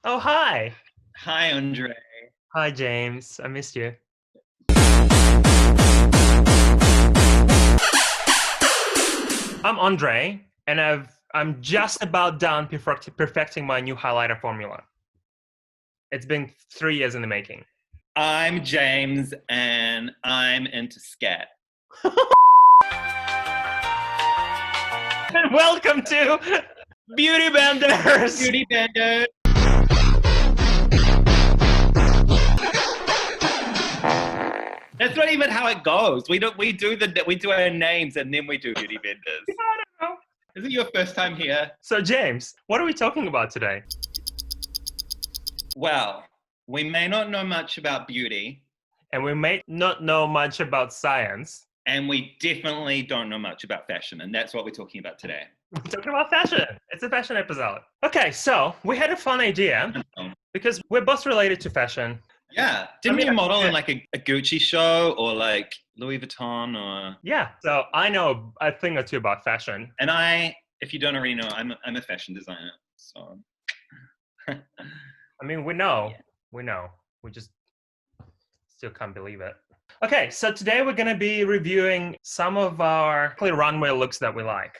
Oh, hi. Hi, Andre. Hi, James. I missed you. I'm Andre, and I'm just about done perfecting my new highlighter formula. It's been 3 years in the making. I'm James, and I'm into scat. And welcome to Beauty Benders. Beauty bender. That's not even how it goes. We do our names and then we do beauty benders. I don't know. Is it your first time here? So, James, what are we talking about today? Well, we may not know much about beauty, And we may not know much about science. and we definitely don't know much about fashion, and that's what we're talking about today. We're talking about fashion. It's a fashion episode. Okay, so we had a fun idea because we're both related to fashion. Yeah. Didn't mean, you model in like a Gucci show or like Louis Vuitton or? Yeah, so I know a thing or two about fashion. And if you don't already know, I'm a fashion designer. So. I mean, we know. Yeah. We know. We just still can't believe it. Okay, so today we're going to be reviewing some of our runway looks that we like.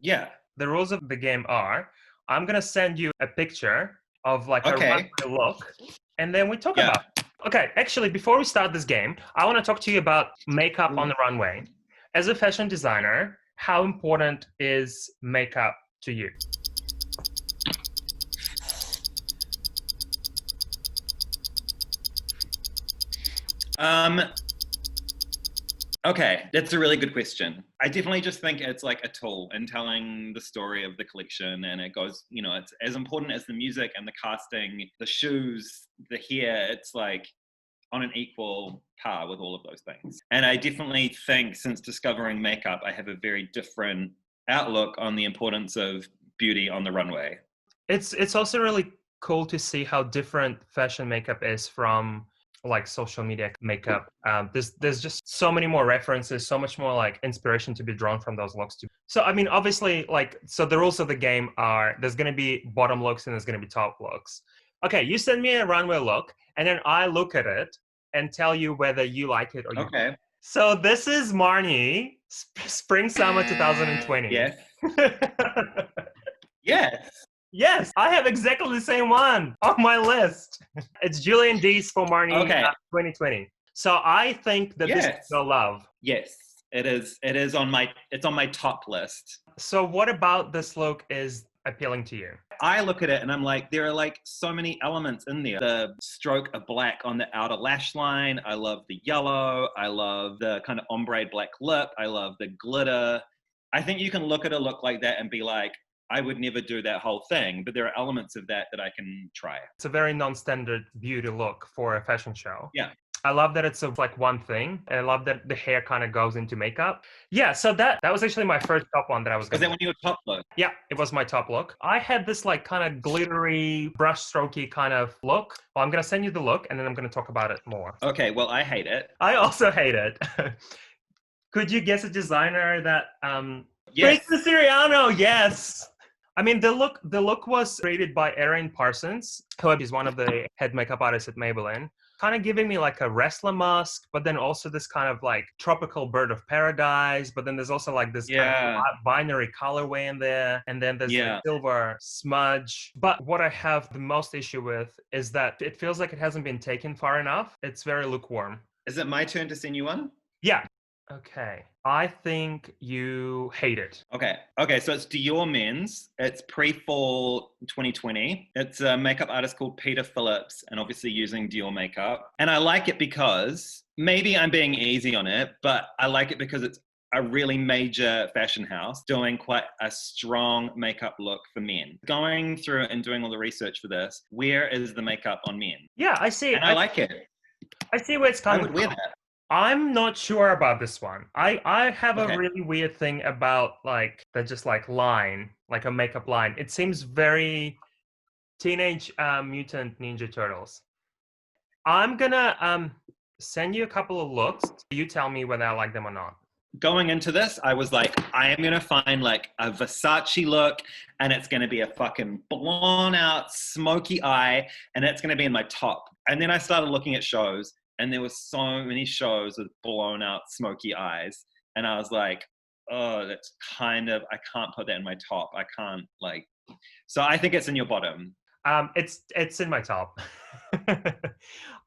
Yeah. The rules of the game are, I'm going to send you a picture of like a runway look, and then we talk about it. Okay, actually, before we start this game, I want to talk to you about makeup on the runway. As a fashion designer, how important is makeup to you? Okay, that's a really good question. I definitely just think it's like a tool in telling the story of the collection, and it goes, it's as important as the music and the casting, the shoes, the hair. It's like on an equal par with all of those things. And I definitely think since discovering makeup, I have a very different outlook on the importance of beauty on the runway. It's also really cool to see how different fashion makeup is from like social media makeup. There's just so many more references, so much more like inspiration to be drawn from those looks too. So I mean, obviously, so the rules of the game are there's going to be bottom looks and there's going to be top looks. Okay, you send me a runway look, and then I look at it and tell you whether you like it or you don't. So this is Marni, Spring Summer 2020. Yes. Yes. Yes, I have exactly the same one on my list. It's Julian Dees for Marni 2020. So I think that this is the love. Yes, it is. It's on my top list. So what about this look is appealing to you? I look at it and I'm like, there are like so many elements in there. The stroke of black on the outer lash line. I love the yellow. I love the kind of ombre black lip. I love the glitter. I think you can look at a look like that and be like, I would never do that whole thing, but there are elements of that I can try. It's a very non-standard beauty look for a fashion show. Yeah. I love that it's like one thing. And I love that the hair kind of goes into makeup. Yeah, so that was actually my first top one that I was going to. Was that when you were top look? Yeah, it was my top look. I had this like kind of glittery, brush strokey kind of look. Well, I'm going to send you the look and then I'm going to talk about it more. Okay, well, I hate it. I also hate it. Could you guess a designer that... Yes. Princess Siriano, yes! I mean, the look was created by Erin Parsons, who is one of the head makeup artists at Maybelline. Kind of giving me like a wrestler mask, but then also this kind of like tropical bird of paradise. But then there's also like this kind of binary colorway in there. And then there's a silver smudge. But what I have the most issue with is that it feels like it hasn't been taken far enough. It's very lukewarm. Is it my turn to send you one? Yeah. Okay. I think you hate it. Okay, so it's Dior Men's. It's pre-fall 2020. It's a makeup artist called Peter Phillips, and obviously using Dior makeup. And I like it because, maybe I'm being easy on it, but I like it because it's a really major fashion house doing quite a strong makeup look for men. Going through and doing all the research for this, where is the makeup on men? Yeah, I see. And I like it. I see where it's coming from. I would wear that. I'm not sure about this one. I have a really weird thing about like the just like line, like a makeup line. It seems very Teenage Mutant Ninja Turtles. I'm gonna send you a couple of looks. You tell me whether I like them or not. going into this, I was like, I am going to find like a Versace look and it's going to be a fucking blown out smoky eye and it's going to be in my top. And then I started looking at shows and there were so many shows with blown out smoky eyes. And I was like, oh, that's kind of, I can't put that in my top. I can't like, so I think it's in your bottom. It's in my top.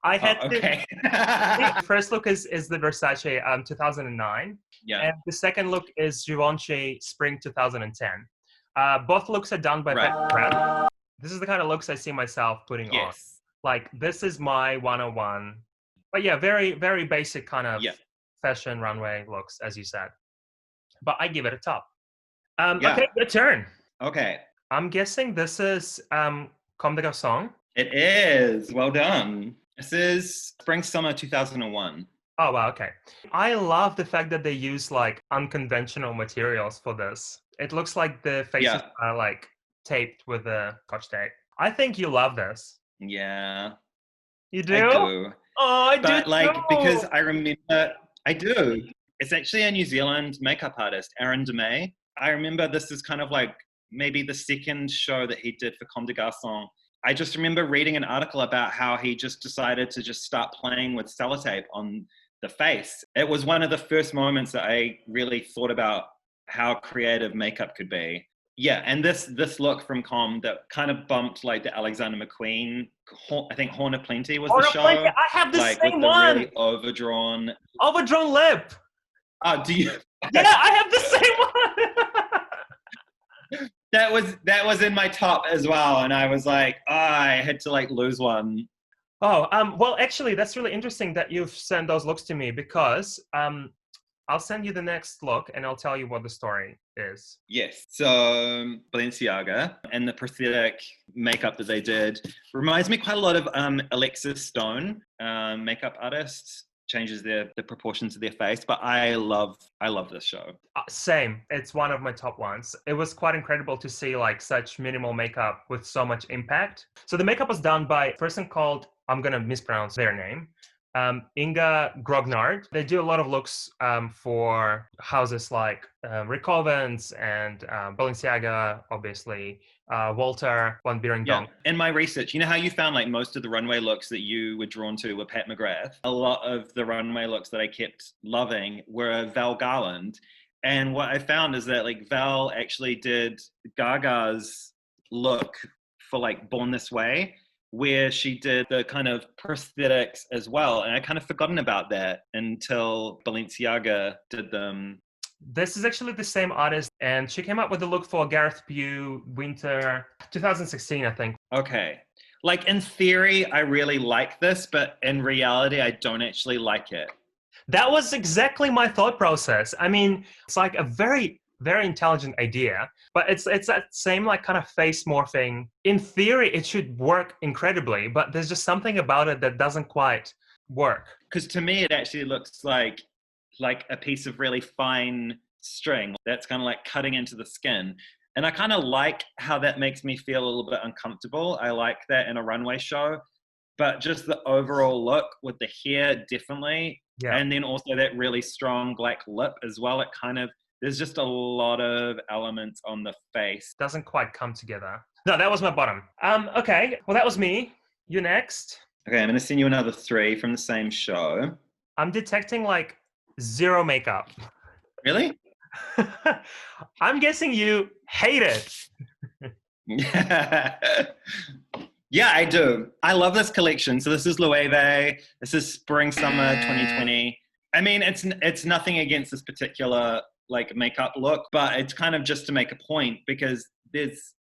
I had okay. The first look is the Versace 2009. Yeah. And the second look is Givenchy Spring 2010. Both looks are done by Pat McGrath. This is the kind of looks I see myself putting on. Like, this is my 101. But yeah, very, very basic kind of fashion runway looks, as you said. But I give it a top. Okay, your turn. Okay. I'm guessing this is Comme des Garçons. It is. Well done. This is Spring Summer 2001. Oh, wow, okay. I love the fact that they use like unconventional materials for this. It looks like the faces are like taped with a Scotch tape. I think you love this. Yeah. You do? I do. Oh, I do. But like, too. because I remember, I do. It's actually a New Zealand makeup artist, Aaron DeMay. I remember this is kind of like maybe the second show that he did for Comme des Garçons. I just remember reading an article about how he just decided to just start playing with sellotape on the face. It was one of the first moments that I really thought about how creative makeup could be. Yeah, and this look from Com that kind of bumped like the Alexander McQueen, I think Horn of Plenty was the show. I have the like, same with the one. Really overdrawn lip. Oh, do you? Yeah, I have the same one. That was in my top as well, and I was like, I had to like lose one. Oh, well, actually, that's really interesting that you've sent those looks to me because I'll send you the next look and I'll tell you what the story is. Yes. So Balenciaga and the prosthetic makeup that they did reminds me quite a lot of Alexis Stone, makeup artist. Changes the proportions of their face, but I love this show. Same. It's one of my top ones. It was quite incredible to see like such minimal makeup with so much impact. So the makeup was done by a person called, I'm going to mispronounce their name, Inge Grognard. They do a lot of looks for houses like Rick Owens and Balenciaga, obviously, Walter Van Beirendonck. Yeah. In my research, you know how you found like most of the runway looks that you were drawn to were Pat McGrath? A lot of the runway looks that I kept loving were Val Garland. And what I found is that like Val actually did Gaga's look for like Born This Way, where she did the kind of prosthetics as well. And I kind of forgotten about that until Balenciaga did them. This is actually the same artist, and she came up with the look for Gareth Pugh Winter 2016, I think. Okay. Like in theory, I really like this, but in reality, I don't actually like it. That was exactly my thought process. I mean, it's like a very, very intelligent idea, but it's that same like kind of face morphing. In theory, it should work incredibly, but there's just something about it that doesn't quite work. Because to me, it actually looks like a piece of really fine string that's kind of like cutting into the skin. And I kind of like how that makes me feel a little bit uncomfortable. I like that in a runway show, but just the overall look with the hair, definitely. Yeah. And then also that really strong black lip as well. It kind of, there's just a lot of elements on the face. Doesn't quite come together. No, that was my bottom. Okay, well, that was me. You next. Okay, I'm going to send you another 3 from the same show. I'm detecting like zero makeup. Really? I'm guessing you hate it. Yeah, I do. I love this collection. So this is Loewe. This is Spring Summer 2020. I mean, it's nothing against this particular like makeup look, but it's kind of just to make a point because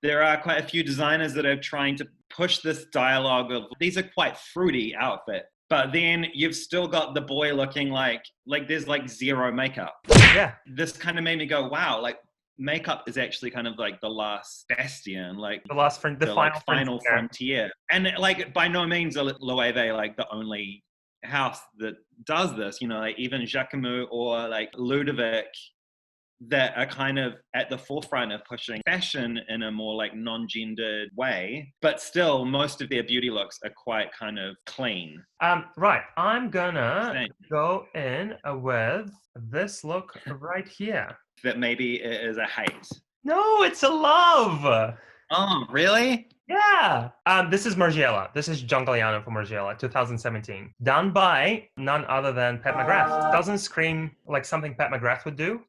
there are quite a few designers that are trying to push this dialogue of these are quite fruity outfit. But then you've still got the boy looking like there's like zero makeup. Yeah. This kind of made me go, wow, like makeup is actually kind of like the last bastion, like the final frontier. And like by no means are Loewe like the only house that does this, you know, like even Jacquemus or like Ludovic that are kind of at the forefront of pushing fashion in a more like non-gendered way, but still most of their beauty looks are quite kind of clean. Right, I'm gonna Same. go in with this look right here. That maybe it is a hate. No, it's a love. Oh, really? Yeah. This is Margiela. This is John Galliano for Margiela, 2017. Done by none other than Pat McGrath. Doesn't scream like something Pat McGrath would do,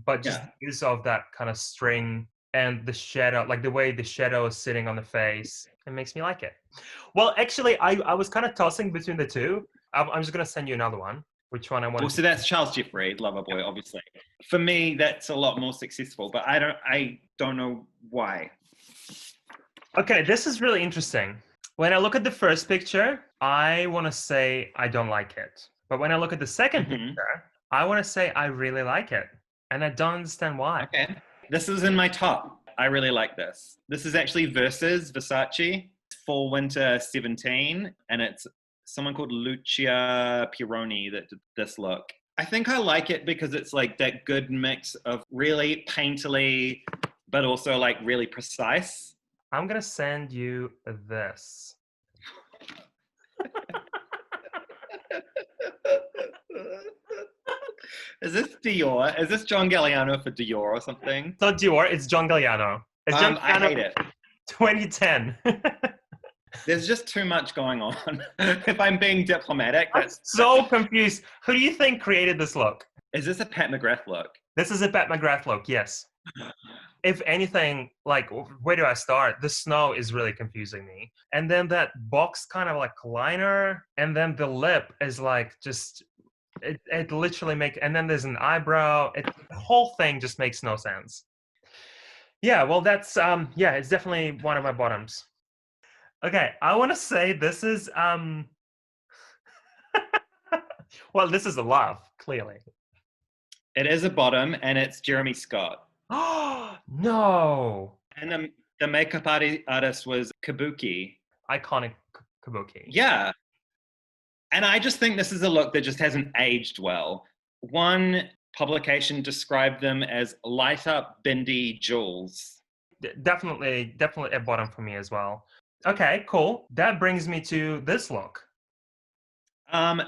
but just the use of that kind of string and the shadow, like the way the shadow is sitting on the face, it makes me like it. Well, actually, I was kind of tossing between the two. I'm just going to send you another one. Which one I want? Well, so that's Charles Jeffrey, Loverboy, obviously. For me, that's a lot more successful, but I don't know why. Okay, this is really interesting. When I look at the first picture, I want to say I don't like it. But when I look at the second picture, I want to say I really like it. And I don't understand why. Okay. This is in my top. I really like this. This is actually Versace, Fall Winter 17, and it's someone called Lucia Pironi that did this look. I think I like it because it's like that good mix of really painterly, but also like really precise. I'm going to send you this. Is this Dior? Is this John Galliano for Dior or something? It's not Dior, it's John Galliano. It's John Galliano, I hate it. 2010. There's just too much going on. If I'm being diplomatic, I'm so confused. Who do you think created this look? Is this a Pat McGrath look? This is a Pat McGrath look, yes. If anything, like, where do I start? The snow is really confusing me. And then that box kind of like liner, and then the lip is like just, it literally makes, and then there's an eyebrow. The whole thing just makes no sense. Yeah, well, that's, yeah, it's definitely one of my bottoms. Okay, I want to say this is, well, this is a love, clearly. It is a bottom, and it's Jeremy Scott. Oh, no. And the makeup artist was Kabuki. Iconic Kabuki. Yeah. And I just think this is a look that just hasn't aged well. One publication described them as light up Bindi jewels. Definitely a bottom for me as well. Okay, cool. That brings me to this look.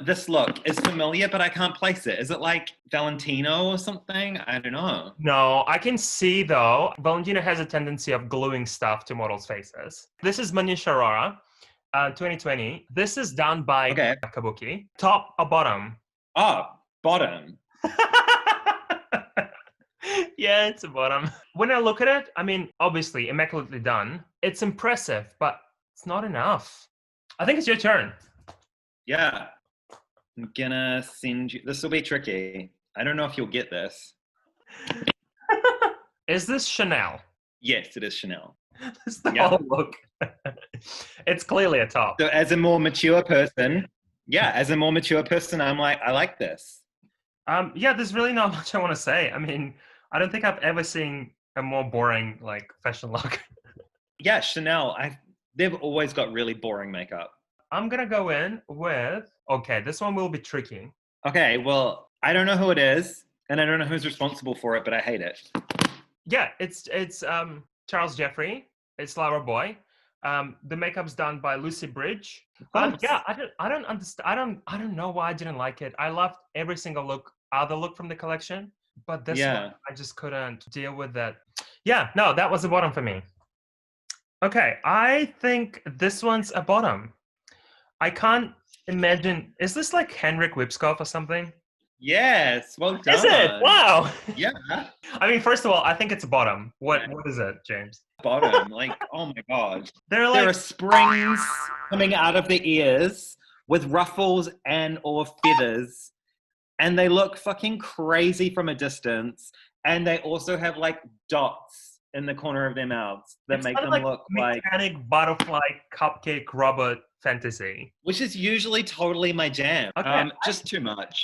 This look is familiar, but I can't place it. Is it like Valentino or something? I don't know. No, I can see though, Valentino has a tendency of gluing stuff to models' faces. This is Manish Arora, 2020. This is done by Kabuki. Top or bottom? Oh, bottom. Yeah, it's a bottom. When I look at it, I mean, obviously, immaculately done. It's impressive, but it's not enough. I think it's your turn. Yeah. I'm gonna send you. This will be tricky. I don't know if you'll get this. Is this Chanel? Yes, it is Chanel. It's the whole look. It's clearly a top. So as a more mature person, I'm like, I like this. Yeah, there's really not much I want to say. I mean, I don't think I've ever seen a more boring like fashion look. Yeah, Chanel. They've always got really boring makeup. I'm gonna go in with, okay, this one will be tricky. Okay, well, I don't know who it is, and I don't know who's responsible for it, but I hate it. Yeah, it's Charles Jeffrey. It's Flower Boy. The makeup's done by Lucy Bridge. Yeah, I don't understand. I don't know why I didn't like it. I loved every single other look from the collection, but this one, I just couldn't deal with that. Yeah, no, that was a bottom for me. Okay, I think this one's a bottom. I can't imagine. Is this like Henrik Wipskov or something? Yes, well done. Is it? Wow. Yeah. I mean, first of all, I think it's a bottom. What is it, James? Bottom, like, oh my god. There are springs coming out of the ears with ruffles or feathers, and they look fucking crazy from a distance. And they also have like dots in the corner of their mouths that make them look like mechanic butterfly cupcake robot fantasy, which is usually totally my jam. Okay. Just too much.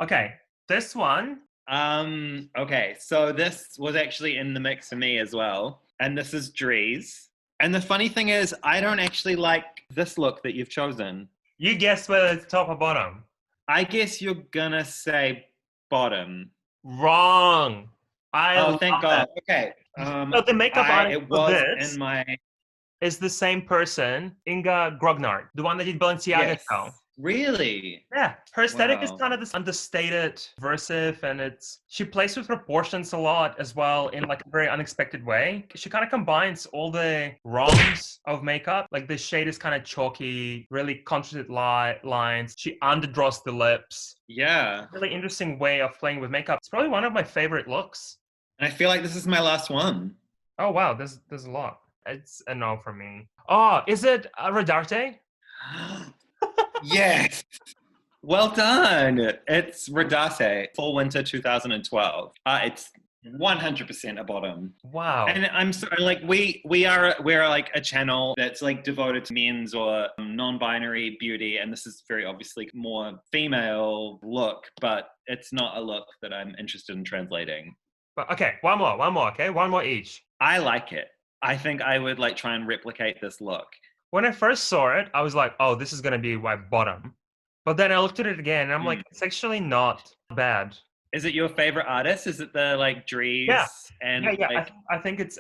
Okay, this one. Okay, so this was actually in the mix for me as well, and this is Dries. And the funny thing is, I don't actually like this look that you've chosen. You guess whether it's top or bottom. I guess you're gonna say bottom. Wrong. I Oh, love thank that. God. Okay. So the makeup artist It for was this in my is the same person, Inge Grognard, the one that did Balenciaga yes. show. Really? Yeah, her aesthetic is Wow. kind of this understated, versive, and she plays with proportions a lot as well in like a very unexpected way. She kind of combines all the wrongs of makeup, like the shade is kind of chalky, really concentrated lines. She underdraws the lips. Yeah. Really interesting way of playing with makeup. It's probably one of my favorite looks. And I feel like this is my last one. Oh wow, there's a lot. It's a no for me. Oh, is it Rodarte? Yes. Well done. It's Rodarte, Fall Winter 2012. It's 100% a bottom. Wow. And I'm sorry, like we're like a channel that's like devoted to men's or non-binary beauty, and this is very obviously more female look, but it's not a look that I'm interested in translating. But okay, one more, okay? One more each. I like it. I think I would like try and replicate this look. When I first saw it, I was like, oh, this is gonna be my bottom. But then I looked at it again and I'm like, it's actually not bad. Is it your favorite artist? Is it the like Dries Yeah. and Yeah. like I think it's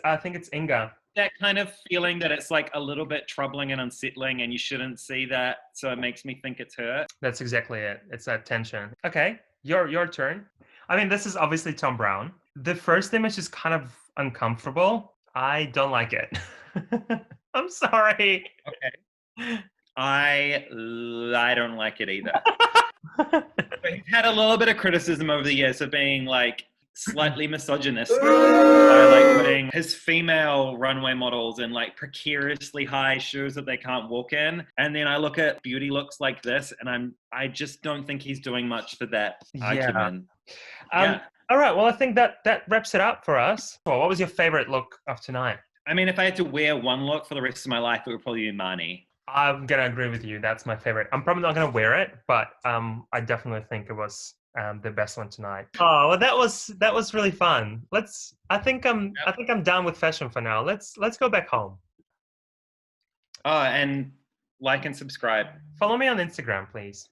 Inga. that kind of feeling that it's like a little bit troubling and unsettling and you shouldn't see that, so it makes me think it's her? That's exactly it. It's that tension. Okay, your turn. I mean, this is obviously Tom Brown. The first image is kind of uncomfortable. I don't like it. I'm sorry. Okay. I don't like it either. But he's had a little bit of criticism over the years of being like slightly misogynistic by like putting his female runway models in like precariously high shoes that they can't walk in. And then I look at beauty looks like this and I just don't think he's doing much for that argument. Yeah. All right. Well, I think that wraps it up for us. Well, what was your favorite look of tonight? I mean, if I had to wear one look for the rest of my life, it would probably be Marni. I'm gonna agree with you. That's my favorite. I'm probably not gonna wear it, but I definitely think it was the best one tonight. Oh, well, that was really fun. I think I'm done with fashion for now. Let's go back home. Oh, and like and subscribe. Follow me on Instagram, please.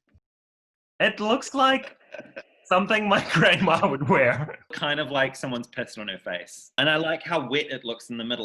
It looks like something my grandma would wear. Kind of like someone's pissed on her face. And I like how wet it looks in the middle.